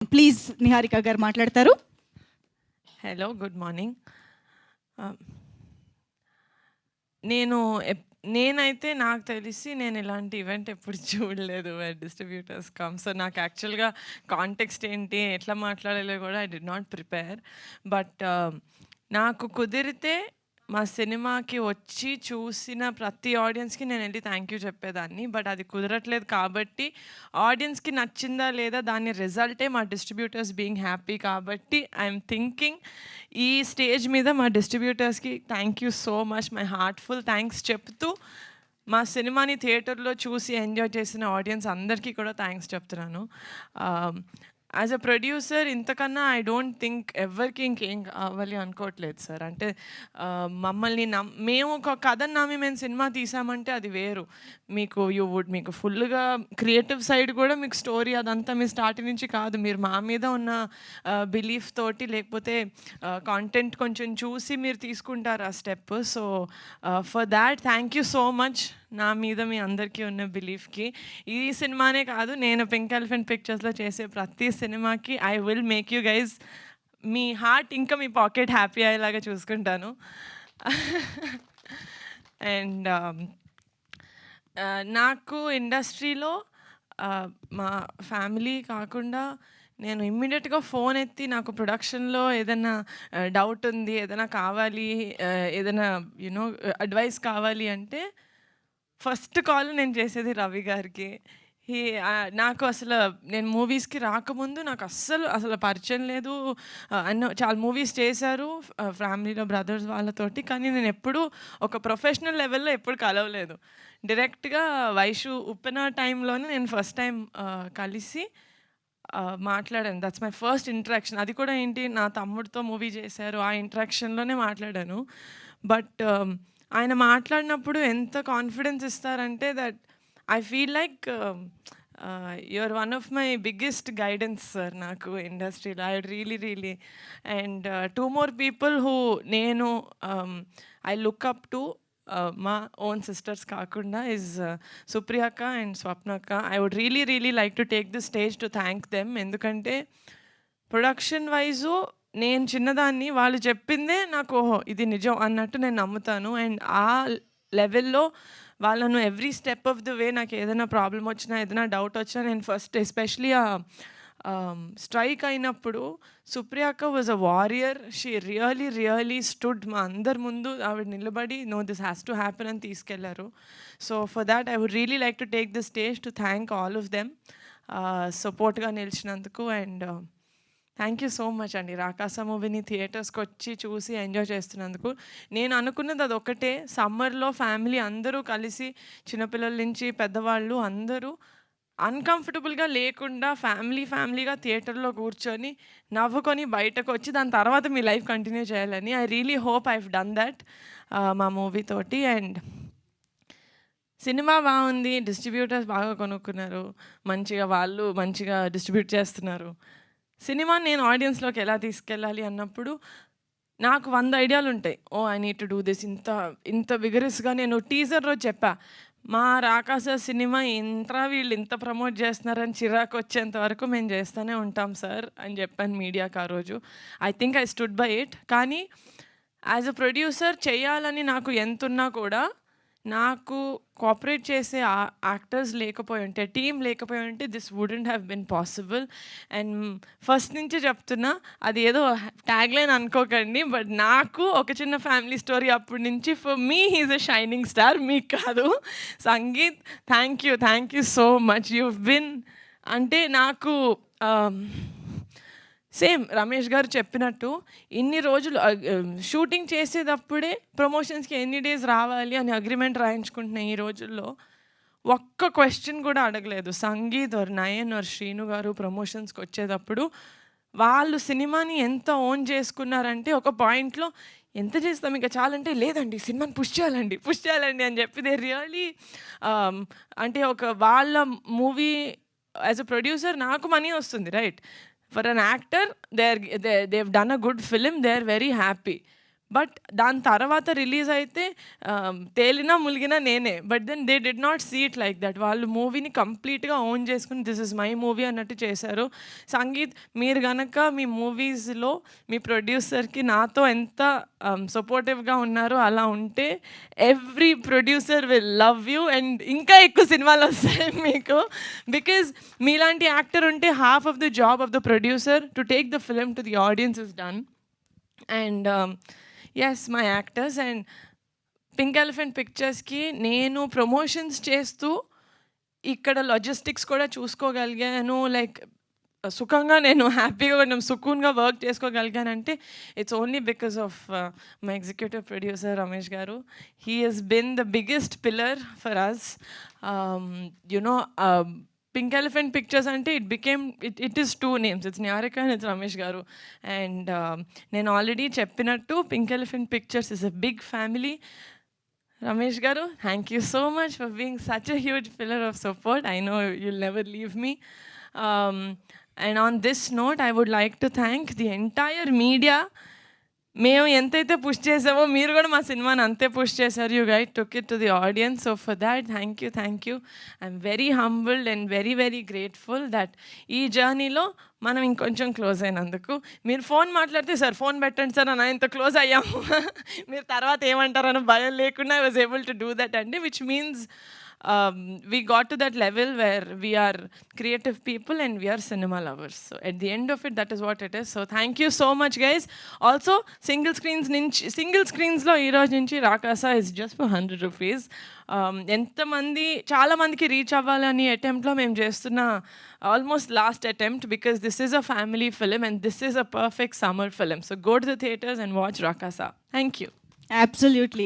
Please Niharika గారు మాట్లాడతారు. Hello, good morning. నేను నేనైతే నాకు తెలిసి నేను ఇలాంటి ఈవెంట్ ఎప్పుడు చూడలేదు డిస్ట్రిబ్యూటర్స్ కమ్. సో నాకు యాక్చువల్గా కాంటెక్స్ట్ ఏంటి, ఎట్లా మాట్లాడాలో కూడా I did not prepare. But నాకు కుదిరితే మా సినిమాకి వచ్చి చూసిన ప్రతి ఆడియన్స్కి నేను వెళ్ళి థ్యాంక్ యూ చెప్పేదాన్ని. బట్ అది కుదరట్లేదు కాబట్టి ఆడియన్స్కి నచ్చిందా లేదా దాని రిజల్టే మా డిస్ట్రిబ్యూటర్స్ బీయింగ్ హ్యాపీ. కాబట్టి ఐఎమ్ థింకింగ్ ఈ స్టేజ్ మీద మా డిస్ట్రిబ్యూటర్స్కి thank you so much, my heartful thanks చెప్తూ మా సినిమాని థియేటర్లో చూసి ఎంజాయ్ చేసిన ఆడియన్స్ అందరికీ కూడా థ్యాంక్స్ చెప్తున్నాను. యాజ్ అ ప్రొడ్యూసర్ ఇంతకన్నా ఐ డోంట్ థింక్ ఎవరికి ఇంకేం కావాలి అనుకోవట్లేదు సార్. అంటే మమ్మల్ని మేము ఒక కథను నమ్మి మేము సినిమా తీసామంటే అది వేరు. మీకు ఫుల్గా క్రియేటివ్ సైడ్ కూడా మీకు స్టోరీ అదంతా మీ స్టార్టింగ్ నుంచి కాదు, మీరు మా మీద ఉన్న బిలీఫ్ తోటి లేకపోతే కాంటెంట్ కొంచెం చూసి మీరు తీసుకుంటారు ఆ step. So for that thank you so much. నా మీద మీ అందరికీ ఉన్న బిలీఫ్కి ఈ సినిమానే కాదు, నేను పింక్ ఎలిఫెంట్ పిక్చర్స్లో చేసే ప్రతి సినిమాకి I will make you guys me heart ఇంకా మీ పాకెట్ హ్యాపీ అయ్యేలాగా చూసుకుంటాను. అండ్ నాకు ఇండస్ట్రీలో మా ఫ్యామిలీ కాకుండా నేను ఇమ్మీడియట్గా ఫోన్ ఎత్తి నాకు ప్రొడక్షన్లో ఏదైనా డౌట్ ఉంది, ఏదైనా కావాలి, ఏదైనా యూనో అడ్వైస్ కావాలి అంటే ఫస్ట్ కాల్ నేను చేసేది రవి గారికి. నాకు అసలు నేను మూవీస్కి రాకముందు నాకు అసలు పరిచయం లేదు. చాలా మూవీస్ చేశారు ఫ్యామిలీలో బ్రదర్స్ వాళ్ళతోటి, కానీ నేను ఎప్పుడూ ఒక ప్రొఫెషనల్ లెవెల్లో ఎప్పుడు కలవలేదు. డైరెక్ట్గా వైషు ఉప్పెన టైంలోనే నేను ఫస్ట్ టైం కలిసి మాట్లాడాను. That's my first interaction. అది కూడా ఏంటి, నా తమ్ముడితో మూవీ చేశారు, ఆ ఇంటరాక్షన్లోనే మాట్లాడాను. బట్ ఆయన మాట్లాడినప్పుడు ఎంత కాన్ఫిడెన్స్ ఇస్తారంటే that I feel like you are one of my biggest guidance sir నాకు ఇండస్ట్రీలో. I really and two more people who నేను ఐ లుక్ అప్ టు మా ఓన్ సిస్టర్స్ కాకుండా ఇస్ సుప్రియక్క అండ్ స్వప్నక్క. I would really like to take the stage to thank them. ఎందుకంటే production wise నేను చిన్నదాన్ని, వాళ్ళు చెప్పిందే నాకు ఓహో ఇది నిజం అన్నట్టు నేను నమ్ముతాను. అండ్ ఆ లెవెల్లో వాళ్ళను every step of the way నాకు ఏదైనా ప్రాబ్లం వచ్చినా, ఏదైనా డౌట్ వచ్చినా, నేను ఫస్ట్ ఎస్పెషలీ ఆ స్ట్రైక్ అయినప్పుడు సుప్రియక్క was a warrior. She really stood మా అందరి ముందు ఆవిడ నిలబడి no this has to happen అని తీసుకెళ్లారు. So for that I would really like to take the stage to thank all of them సపోర్ట్గా నిలిచినందుకు. And thank you so much అండి రాకాస మూవీని థియేటర్స్కి వచ్చి చూసి ఎంజాయ్ చేస్తున్నందుకు. నేను అనుకున్నది అది ఒకటే, సమ్మర్లో ఫ్యామిలీ అందరూ కలిసి చిన్నపిల్లల నుంచి పెద్దవాళ్ళు అందరూ అన్కంఫర్టబుల్గా లేకుండా ఫ్యామిలీగా థియేటర్లో కూర్చొని నవ్వుకొని బయటకు వచ్చి దాని తర్వాత మీ లైఫ్ కంటిన్యూ చేయాలని I really hope I have done that మా మూవీ తోటి. అండ్ సినిమా బాగుంది, డిస్ట్రిబ్యూటర్స్ బాగా కొనుక్కున్నారు, వాళ్ళు మంచిగా డిస్ట్రిబ్యూట్ చేస్తున్నారు. సినిమాని నేను ఆడియన్స్లోకి ఎలా తీసుకెళ్ళాలి అన్నప్పుడు నాకు 100 ఐడియాలు ఉంటాయి. I need to do this. ఇంత విగరస్గా నేను టీజర్ రోజు చెప్పా, మా రాకాస సినిమా వీళ్ళు ఇంత ప్రమోట్ చేస్తున్నారని చిరాకు వచ్చేంత వరకు మేము చేస్తూనే ఉంటాం సార్ అని చెప్పాను మీడియాకి ఆ రోజు. I think I stood by it. కానీ యాజ్ అ ప్రొడ్యూసర్ చేయాలని నాకు ఎంతున్నా కూడా నాకు కోఆపరేట్ చేసే యాక్టర్స్ లేకపోయి ఉంటే, టీం లేకపోయి ఉంటే this wouldn't have been possible. And first నుంచి చెప్తున్నా, అది ఏదో ట్యాగ్లైన్ అనుకోకండి, బట్ నాకు ఒక చిన్న ఫ్యామిలీ స్టోరీ అప్పటి నుంచి for me he's a shining star, మీకు కాదు. Sangeeth thank you so much. You been అంటే నాకు సేమ్ రమేష్ గారు చెప్పినట్టు ఇన్ని రోజులు షూటింగ్ చేసేటప్పుడే ప్రమోషన్స్కి ఎన్ని డేస్ రావాలి అని అగ్రిమెంట్ రాయించుకుంటున్న ఈ రోజుల్లో ఒక్క క్వశ్చన్ కూడా అడగలేదు. సంగీత్ ఆర్ నయన్ ఆర్ శ్రీను గారు ప్రమోషన్స్కి వచ్చేటప్పుడు వాళ్ళు సినిమాని ఎంత ఓన్ చేసుకున్నారంటే ఒక పాయింట్లో ఎంత చేస్తాం ఇంకా చాలంటే, లేదండి సినిమాని పుష్ చేయాలండి అని చెప్పి దే రియలీ అంటే ఒక వాళ్ళ మూవీ యాజ్ అ ప్రొడ్యూసర్ నాకు మనీ వస్తుంది right. For an actor, they've done a good film, they're very happy. But దాని తర్వాత రిలీజ్ అయితే తేలినా ములిగినా నేనే. But then they did not see it like that. వాళ్ళు మూవీని కంప్లీట్గా ఓన్ చేసుకుని దిస్ ఇస్ మై మూవీ అన్నట్టు చేశారు. సంగీత్, మీరు గనక మీ మూవీస్లో మీ ప్రొడ్యూసర్కి నాతో ఎంత సపోర్టివ్గా ఉన్నారో అలా ఉంటే every producer will love you and ఇంకా ఎక్కువ సినిమాలు వస్తాయి మీకు. బికాజ్ మీలాంటి యాక్టర్ ఉంటే half of the job of the producer to take the film to the audience is done. And yes, my actors and pink elephant పిక్చర్స్కి నేను promotions చేస్తూ ఇక్కడ లాజిస్టిక్స్ కూడా చూసుకోగలిగాను. లైక్ సుఖంగా నేను హ్యాపీగా కొంచెం సుకూన్గా వర్క్ చేసుకోగలిగానంటే it's only because of my executive producer Ramesh garu. He has been the biggest pillar for us. You know pink elephant pictures అంటే it is 2 names. It's Niharika and it's Ramesh garu. And నేను ఆల్రెడీ చెప్పినట్టు pink elephant pictures is a big family. Ramesh garu, thank you so much for being such a huge pillar of support. I know you'll never leave me. And on this note, I would like to thank the entire media. మేము ఎంతైతే push చేసామో మీరు కూడా మా సినిమాని అంతే push చేశారు. You guide took it to the audience. So for that thank you. I'm very humbled and very very grateful that ఈ జర్నీలో మనం ఇంకొంచెం క్లోజ్ అయినందుకు. మీరు ఫోన్ మాట్లాడితే సార్ ఫోన్ పెట్టండి సార్ అని ఇంత క్లోజ్ అయ్యాము. మీరు తర్వాత ఏమంటారని భయం లేకుండా I was able to do that అండి, which means we got to that level where we are creative people and we are cinema lovers. So at the end of it, that is what it is. So thank you so much, guys. Also, single screens lo ee roju nunchi Rakasa is just for 100 rupees. ఎంతమంది చాలా మందికి reach అవ్వాలని అటెంప్ట్లో మేము చేస్తున్న almost last attempt, because this is a family film and this is a perfect summer film. So go to the theatres and watch Rakasa. Thank you. Absolutely.